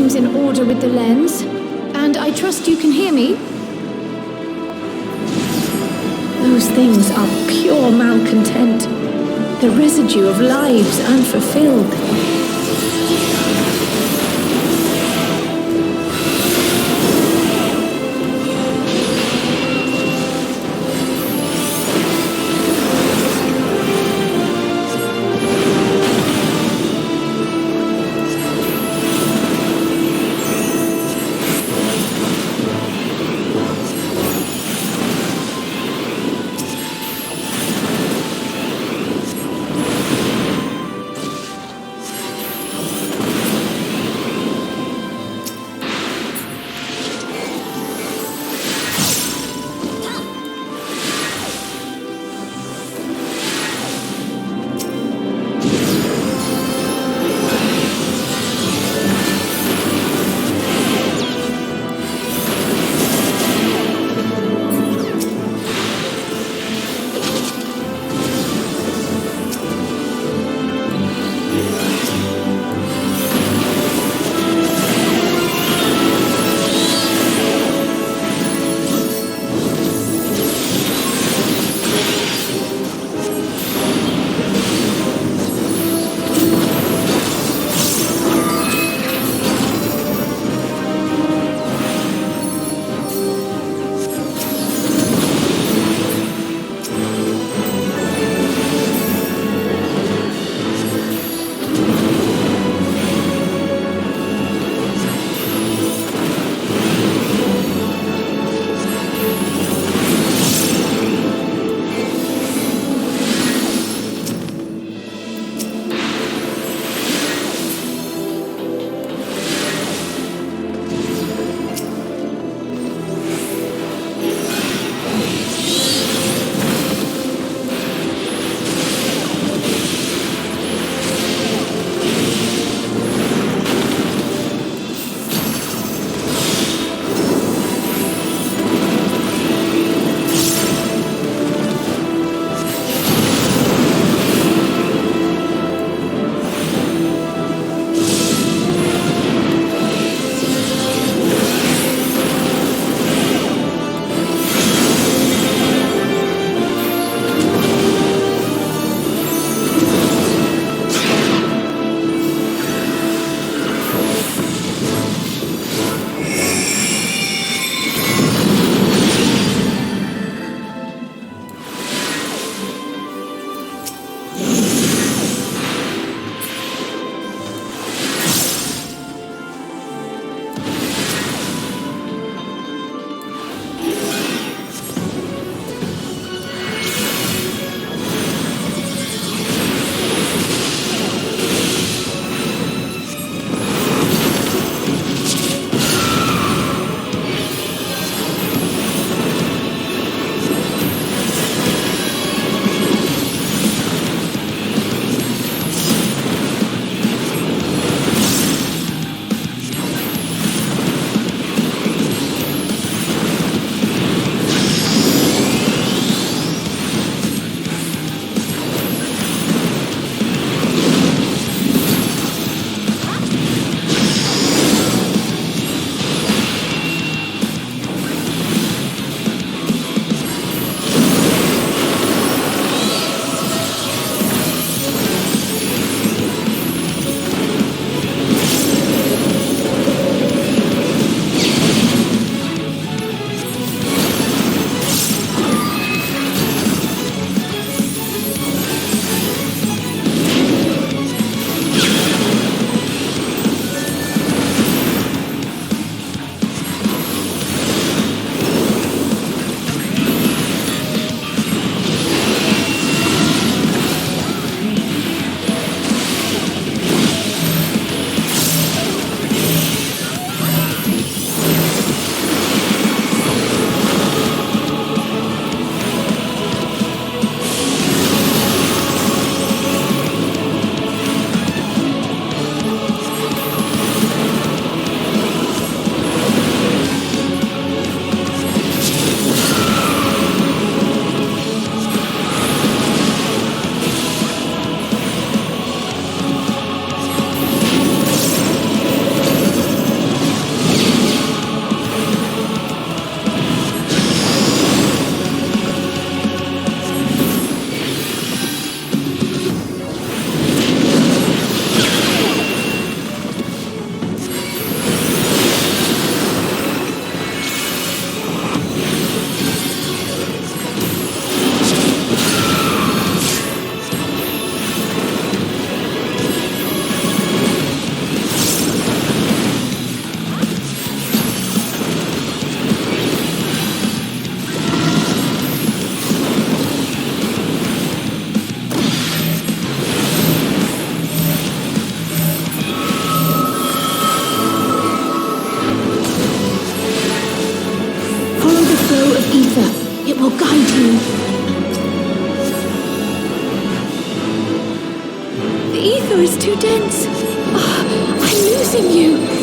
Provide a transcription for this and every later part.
seems in order with the lens, and I trust you can hear me? Those things are pure malcontent, the residue of lives unfulfilled. too dense. I'm losing you.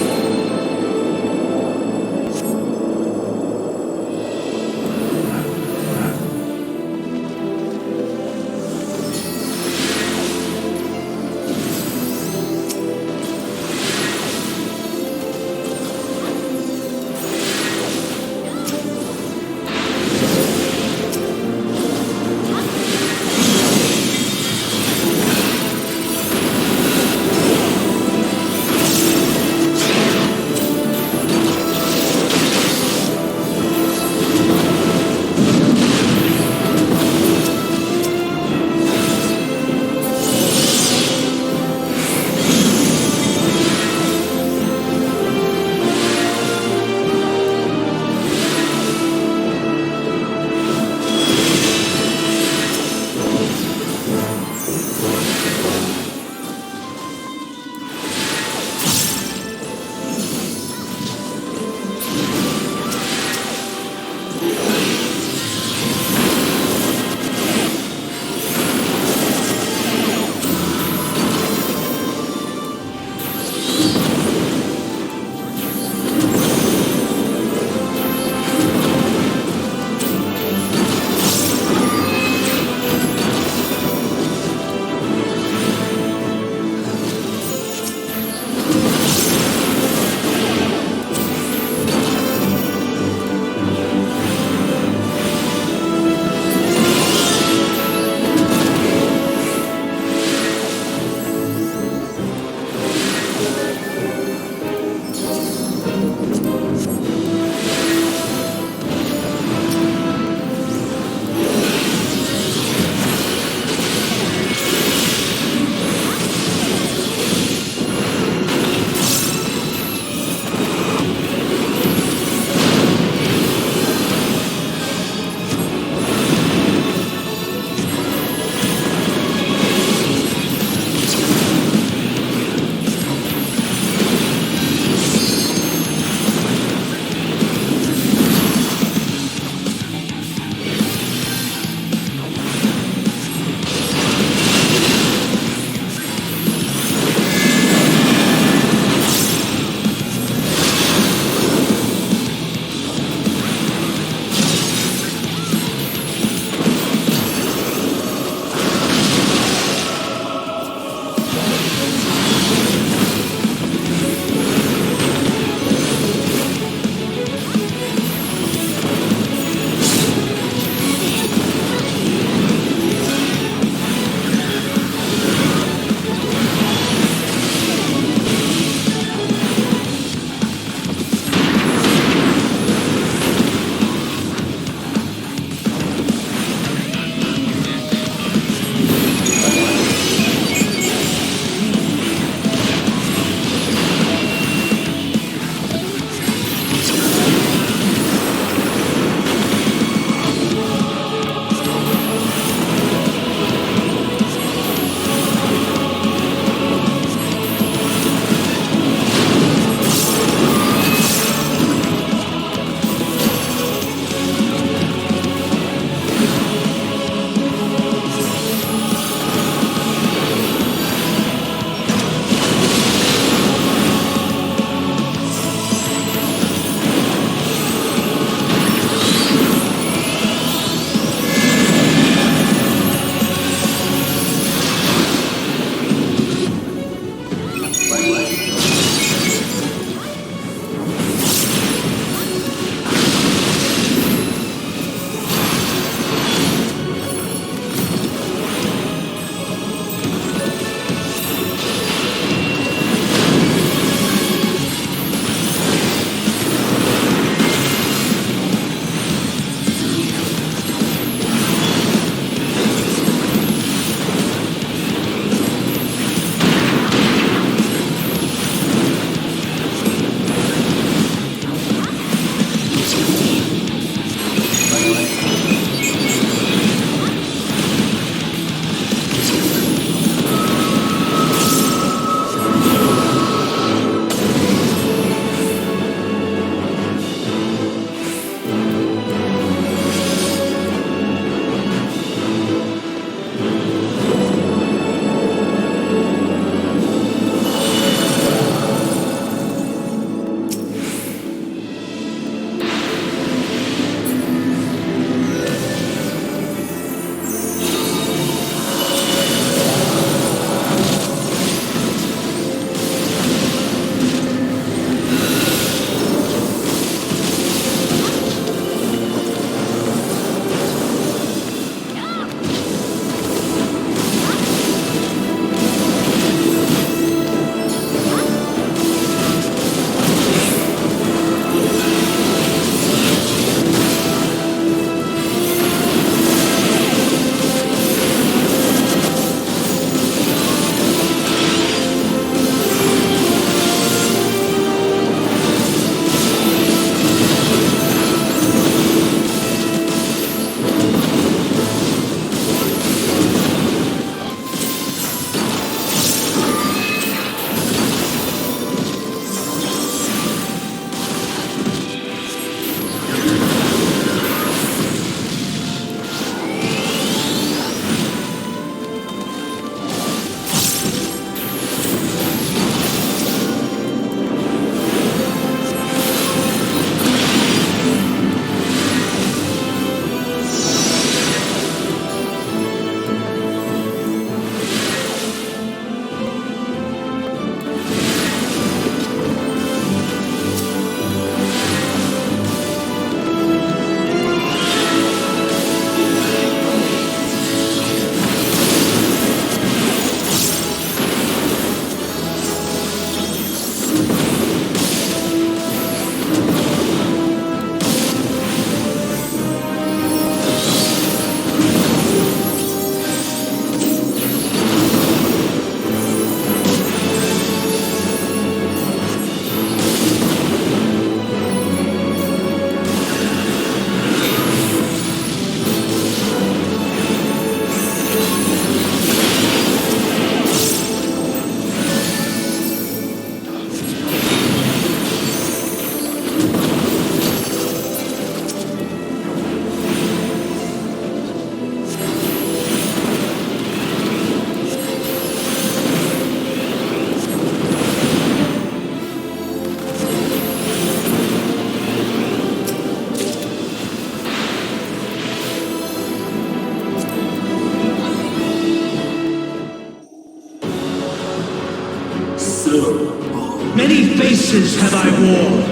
Many faces have I worn,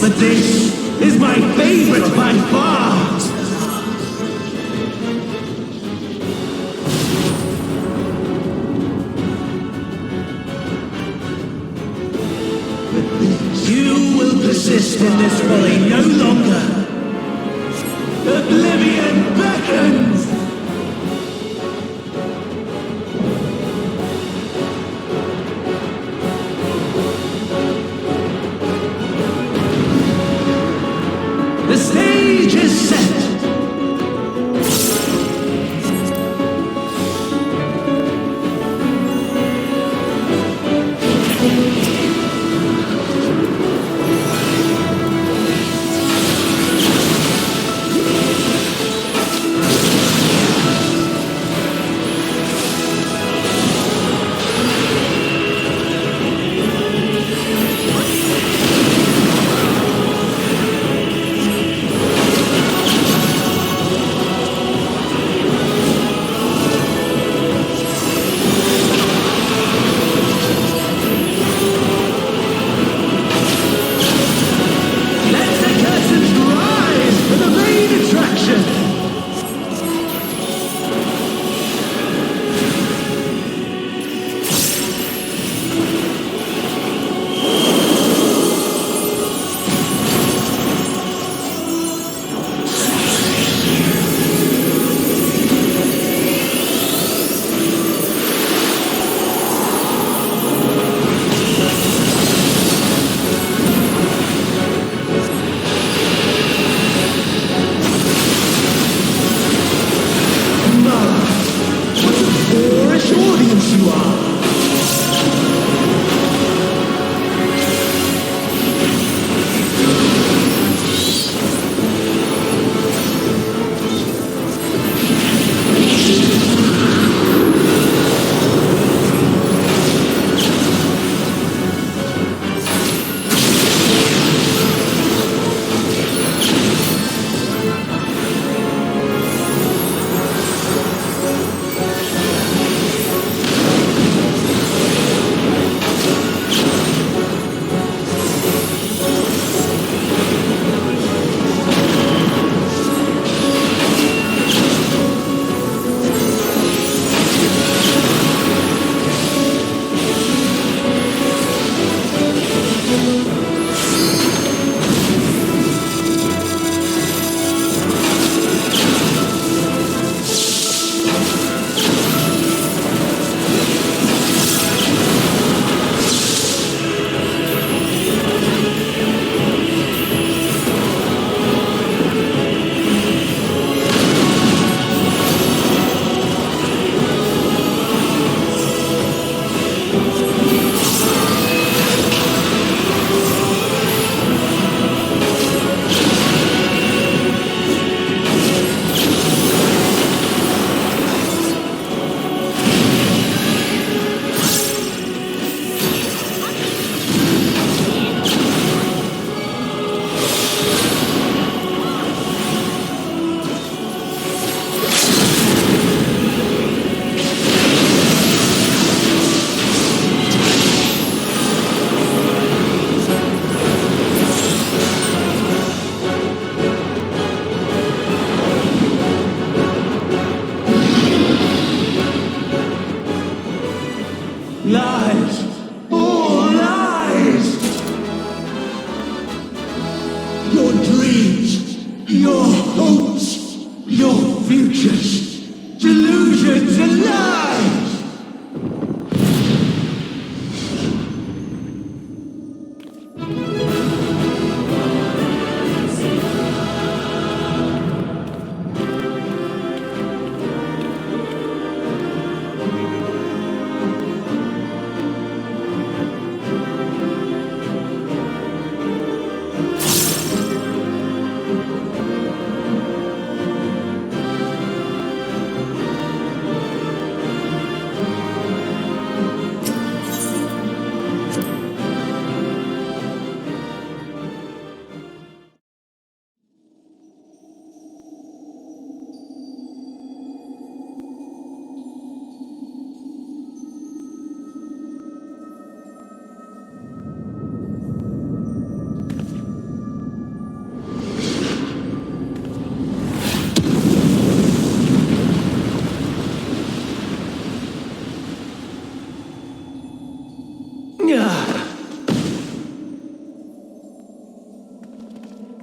but this is my favorite by far. You will persist in this folly no longer. Oblivion beckons! The stage is set!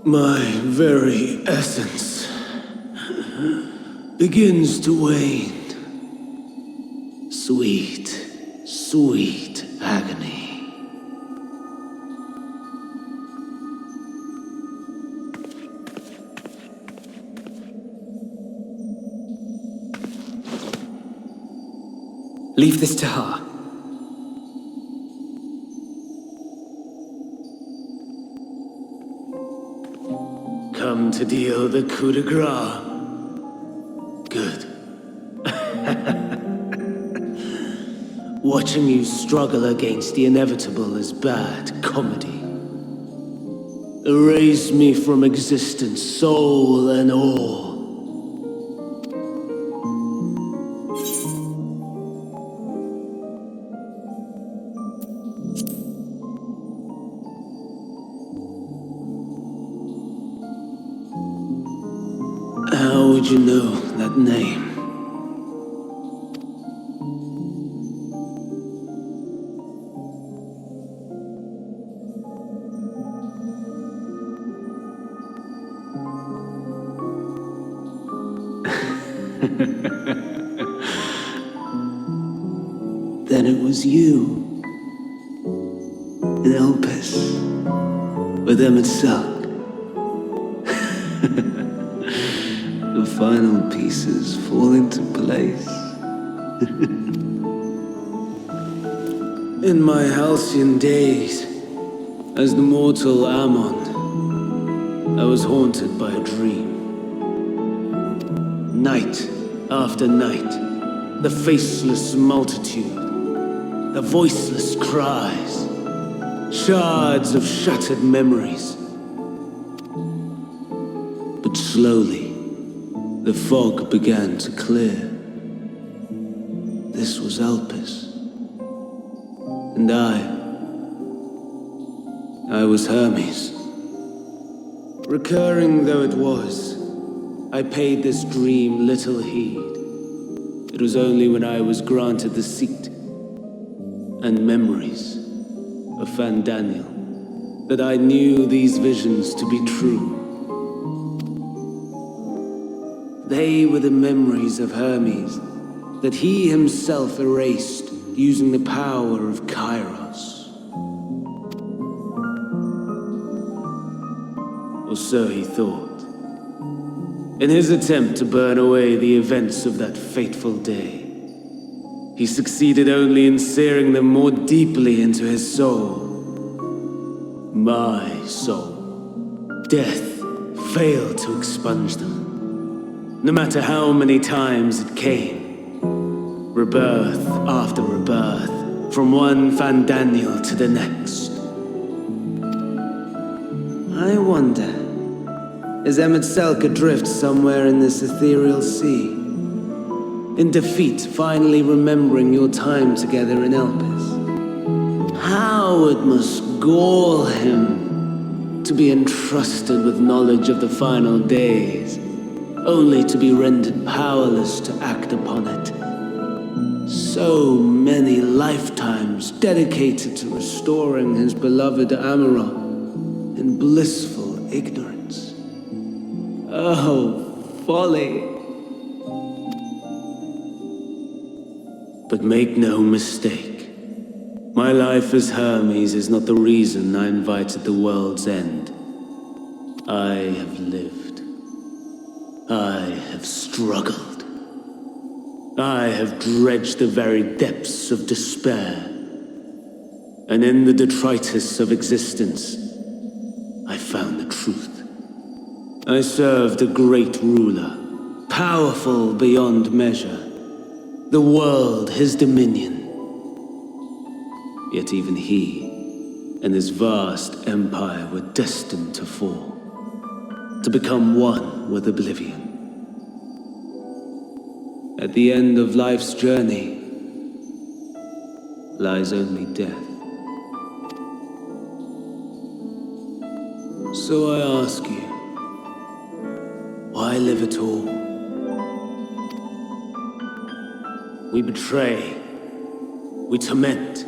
My very essence begins to wane. Sweet, sweet agony. Leave this to her. Come to deal the coup de grace. Good. Watching you struggle against the inevitable is bad comedy. Erase me from existence, soul and all. How would you know that name? Then it was you. In Elpis. With Aitiascope. The final pieces fall into place. In my halcyon days, as the mortal Ammon, I was haunted by a dream. Night after night, the faceless multitude, the voiceless cries, shards of shattered memories. But slowly, the fog began to clear. This was Elpis. And I was Hermes. Recurring though it was, I paid this dream little heed. It was only when I was granted the seat and memories of Fandaniel that I knew these visions to be true. They were the memories of Hermes that he himself erased using the power of Kairos. Or so he thought. In his attempt to burn away the events of that fateful day, he succeeded only in searing them more deeply into his soul. My soul. Death failed to expunge them. No matter how many times it came, rebirth after rebirth, from one Fandaniel to the next. I wonder, is Aitiascope adrift somewhere in this ethereal sea? In defeat, finally remembering your time together in Elpis? How it must gall him to be entrusted with knowledge of the final days, only to be rendered powerless to act upon it. So many lifetimes dedicated to restoring his beloved Amara in blissful ignorance. Oh, folly. But make no mistake, my life as Hermes is not the reason I invited the world's end. I have lived. I have struggled. I have dredged the very depths of despair. And in the detritus of existence, I found the truth. I served a great ruler, powerful beyond measure. The world his dominion. Yet even he and his vast empire were destined to fall. To become one with oblivion. At the end of life's journey lies only death. So I ask you, why live at all? We betray, we torment,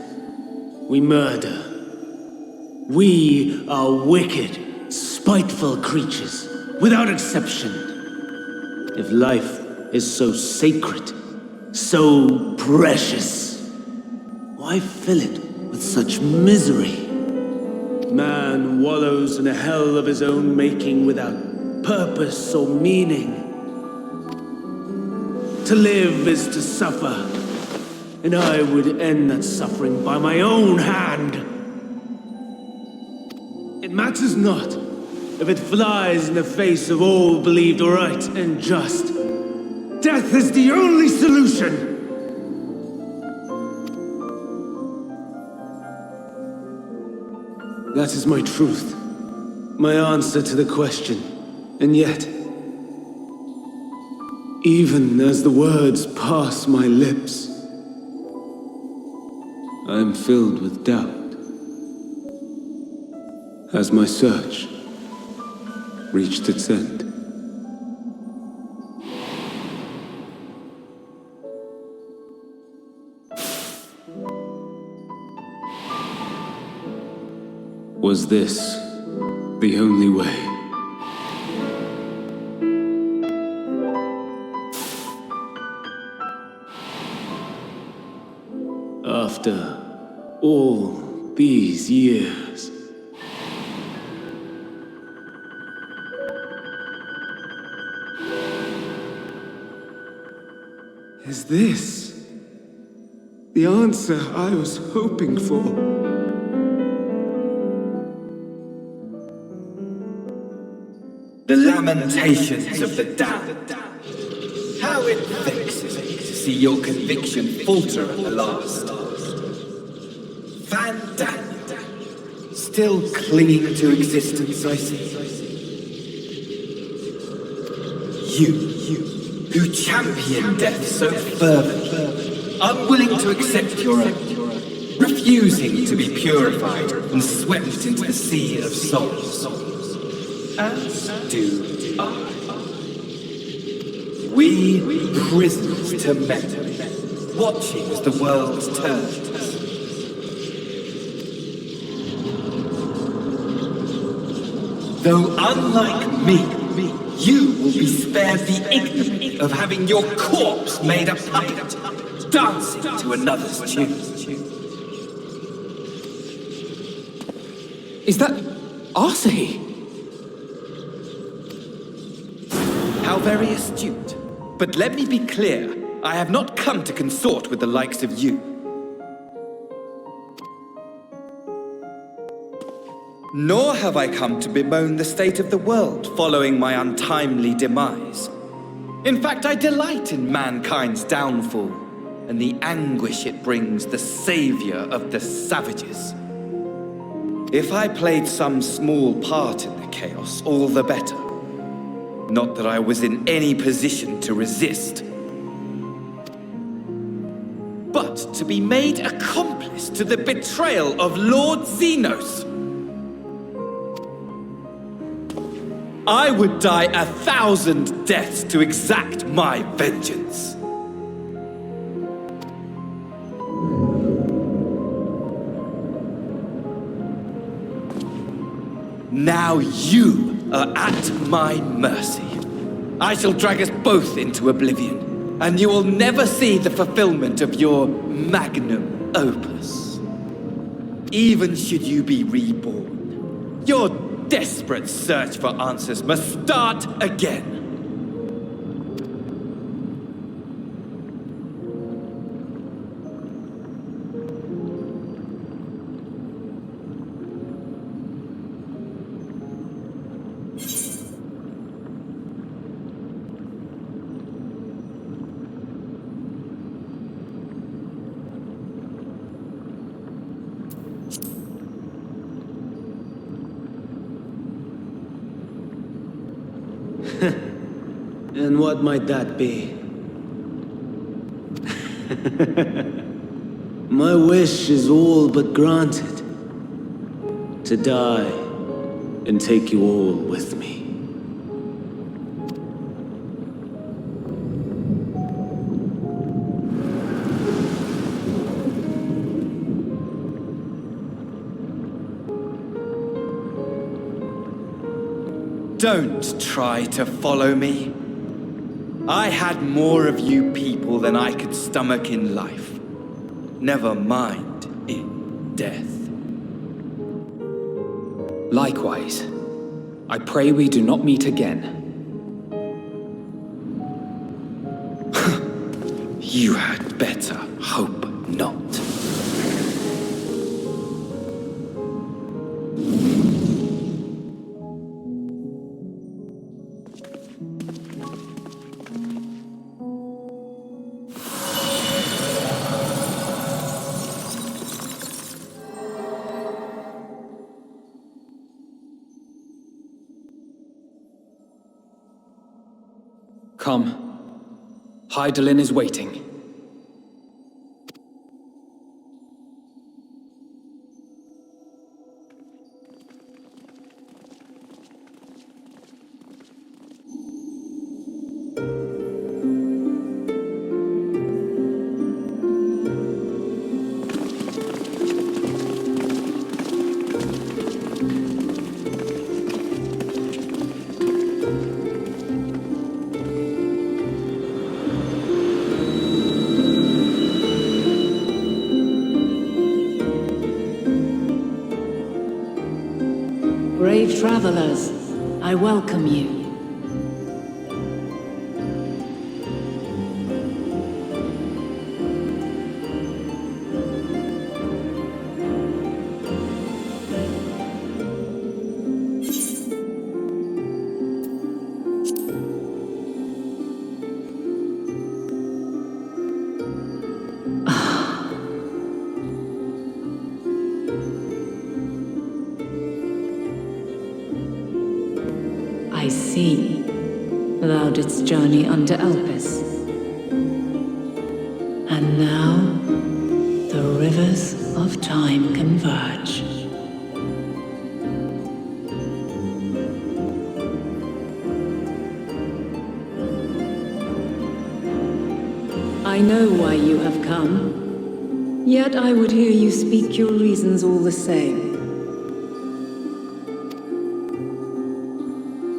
we murder. We are wicked, spiteful creatures, without exception. If life is so sacred, so precious, why fill it with such misery? Man wallows in a hell of his own making without purpose or meaning. To live is to suffer, and I would end that suffering by my own hand. It matters not if it flies in the face of all believed right and just. Death is the only solution! That is my truth, my answer to the question. And yet, even as the words pass my lips, I am filled with doubt. Has my search reached its end? Was this the only way? After all these years, is this the answer I was hoping for? The lamentations of the damned. How it vexes me to see your conviction falter at the last. Van Daniel, still clinging to existence, I see. You, who champion death so fervently, unwilling to accept your own, refusing to be purified and swept into the sea of souls. As do I. We prisoners to men, watching as the world turns. Though unlike me, you will be spared the ignominy of having your corpse made a puppet, dancing to another's tune. Is that Arsahi? How very astute. But let me be clear, I have not come to consort with the likes of you. Nor have I come to bemoan the state of the world following my untimely demise. In fact, I delight in mankind's downfall and the anguish it brings the savior of the savages. If I played some small part in the chaos, all the better. Not that I was in any position to resist. But to be made accomplice to the betrayal of Lord Xenos. I would die 1,000 deaths to exact my vengeance. Now you are at my mercy. I shall drag us both into oblivion, and you will never see the fulfillment of your magnum opus. Even should you be reborn, your desperate search for answers must start again. And what might that be? My wish is all but granted. To die and take you all with me. Don't try to follow me. I had more of you people than I could stomach in life. Never mind in death. Likewise, I pray we do not meet again. You had better hope not. Come. Hydaelyn is waiting. Brave travelers, I welcome you. I see. Thou didst journey unto Elpis. And now, the rivers of time converge. I know why you have come. Yet I would hear you speak your reasons all the same.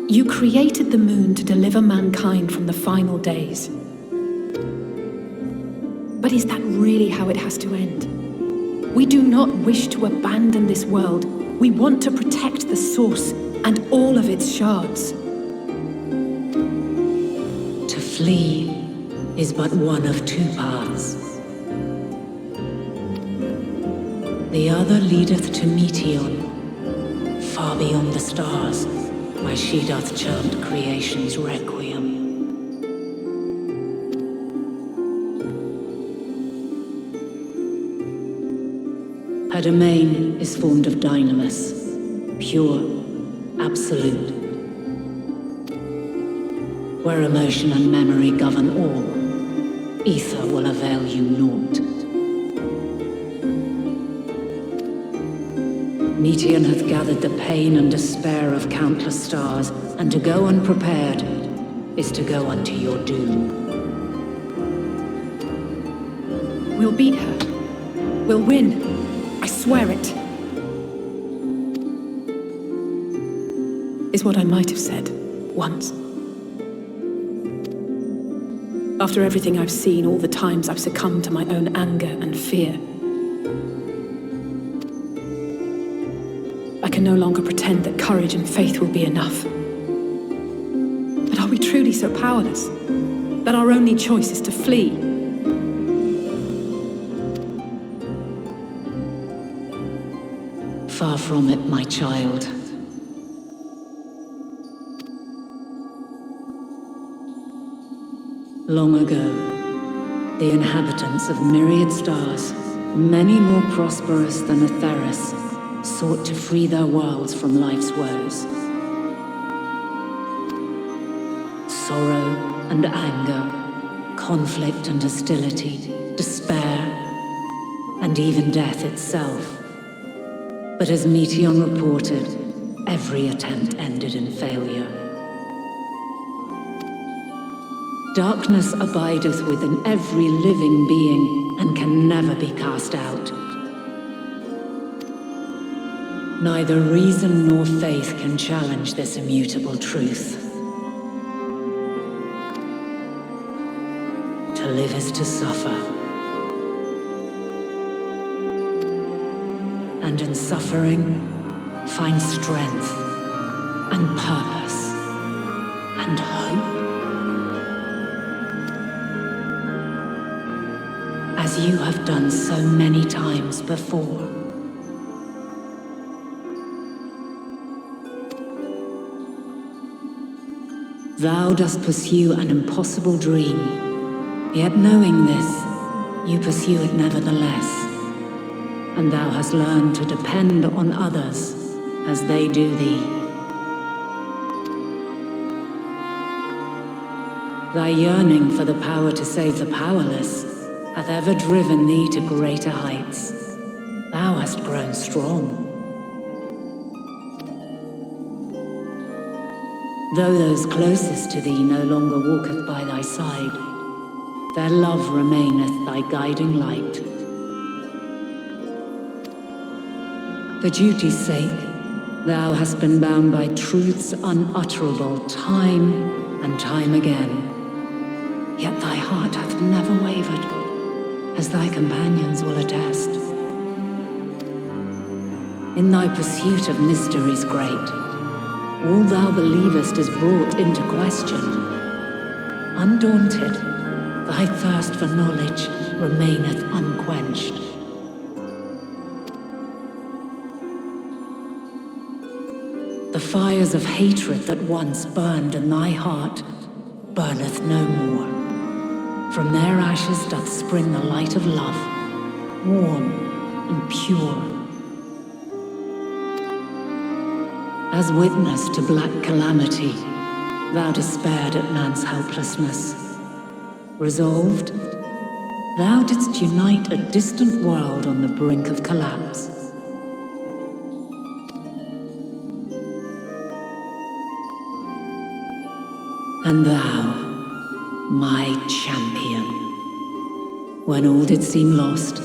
You created the moon to deliver mankind from the final days. But is that really how it has to end? We do not wish to abandon this world. We want to protect the source and all of its shards. To flee is but one of two paths. The other leadeth to Meteon, far beyond the stars, where she doth chant creation's requiem. Her domain is formed of dynamis, pure, absolute. Where emotion and memory govern all, ether will avail you naught. Meteon hath gathered the pain and despair of countless stars, and to go unprepared is to go unto your doom. We'll beat her. We'll win. I swear it. Is what I might have said once. After everything I've seen, all the times I've succumbed to my own anger and fear. I can no longer pretend that courage and faith will be enough. But are we truly so powerless that our only choice is to flee? Far from it, my child. Long ago, the inhabitants of myriad stars, many more prosperous than Aetheris, sought to free their worlds from life's woes. Sorrow and anger, conflict and hostility, despair, and even death itself. But as Meteon reported, every attempt ended in failure. Darkness abideth within every living being and can never be cast out. Neither reason nor faith can challenge this immutable truth. To live is to suffer. And in suffering, find strength and purpose and hope. As you have done so many times before. Thou dost pursue an impossible dream, yet knowing this, you pursue it nevertheless. And thou hast learned to depend on others as they do thee. Thy yearning for the power to save the powerless hath ever driven thee to greater heights. Thou hast grown strong. Though those closest to thee no longer walketh by thy side, their love remaineth thy guiding light. For duty's sake, thou hast been bound by truths unutterable time and time again. Yet thy heart hath never wavered, as thy companions will attest. In thy pursuit of mysteries great, all thou believest is brought into question. Undaunted, thy thirst for knowledge remaineth unquenched. The fires of hatred that once burned in thy heart burneth no more. From their ashes doth spring the light of love, warm and pure. As witness to black calamity, thou despaired at man's helplessness. Resolved, thou didst unite a distant world on the brink of collapse. And thou, my champion, when all did seem lost,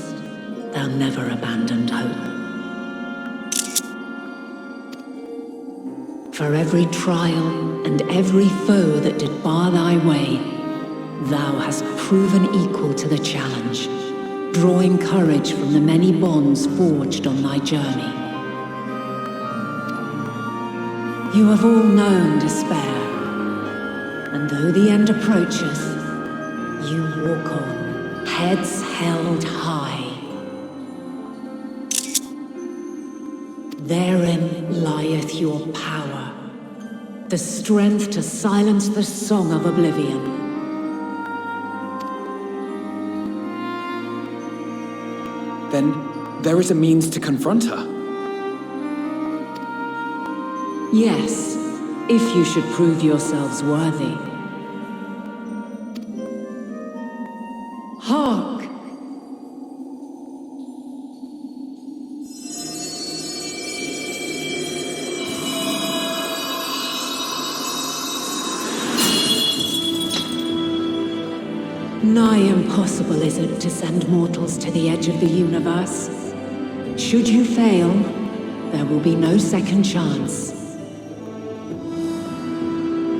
thou never abandoned hope. For every trial and every foe that did bar thy way, thou hast proven equal to the challenge, drawing courage from the many bonds forged on thy journey. You have all known despair, and though the end approacheth, you walk on, heads held high. Therein lieth your power, the strength to silence the song of oblivion. Then there is a means to confront her. Yes, if you should prove yourselves worthy. Hark! Nigh impossible is it to send mortals to the edge of the universe. Should you fail, there will be no second chance.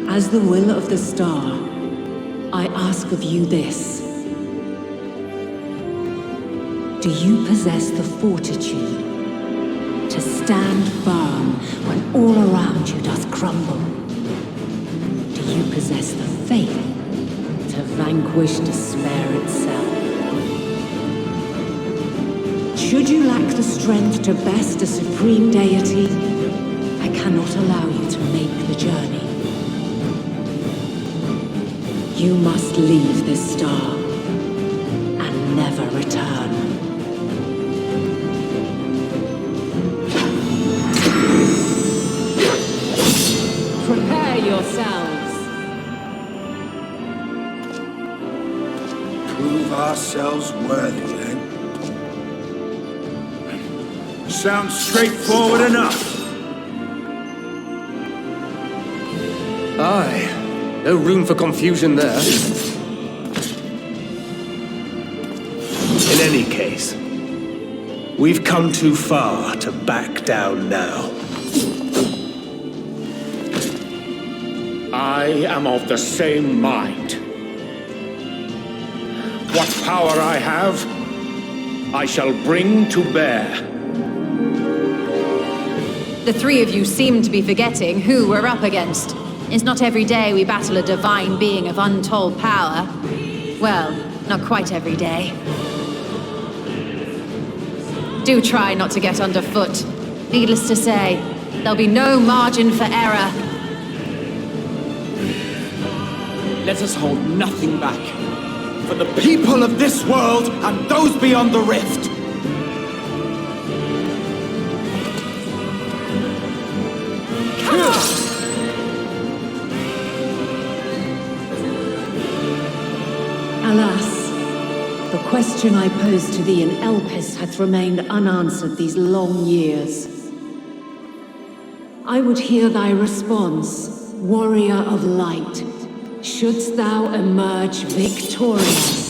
As the will of the star, I ask of you this. Do you possess the fortitude to stand firm when all around you doth crumble? Do you possess the faith to vanquish despair itself? Should you lack the strength to best a supreme deity, I cannot allow you to make the journey. You must leave this star and never return. Prepare yourselves. Prove ourselves worthy, then. Sounds straightforward enough. Aye. No room for confusion there. In any case, We've come too far to back down now. I am of the same mind. What power I have, I shall bring to bear. The three of you seem to be forgetting who we're up against. It's not every day we battle a divine being of untold power. Well, not quite every day. Do try not to get underfoot. Needless to say, there'll be no margin for error. Let us hold nothing back. For the people of this world and those beyond the rift. Alas, the question I posed to thee in Elpis hath remained unanswered these long years. I would hear thy response, warrior of light. Shouldst thou emerge victorious?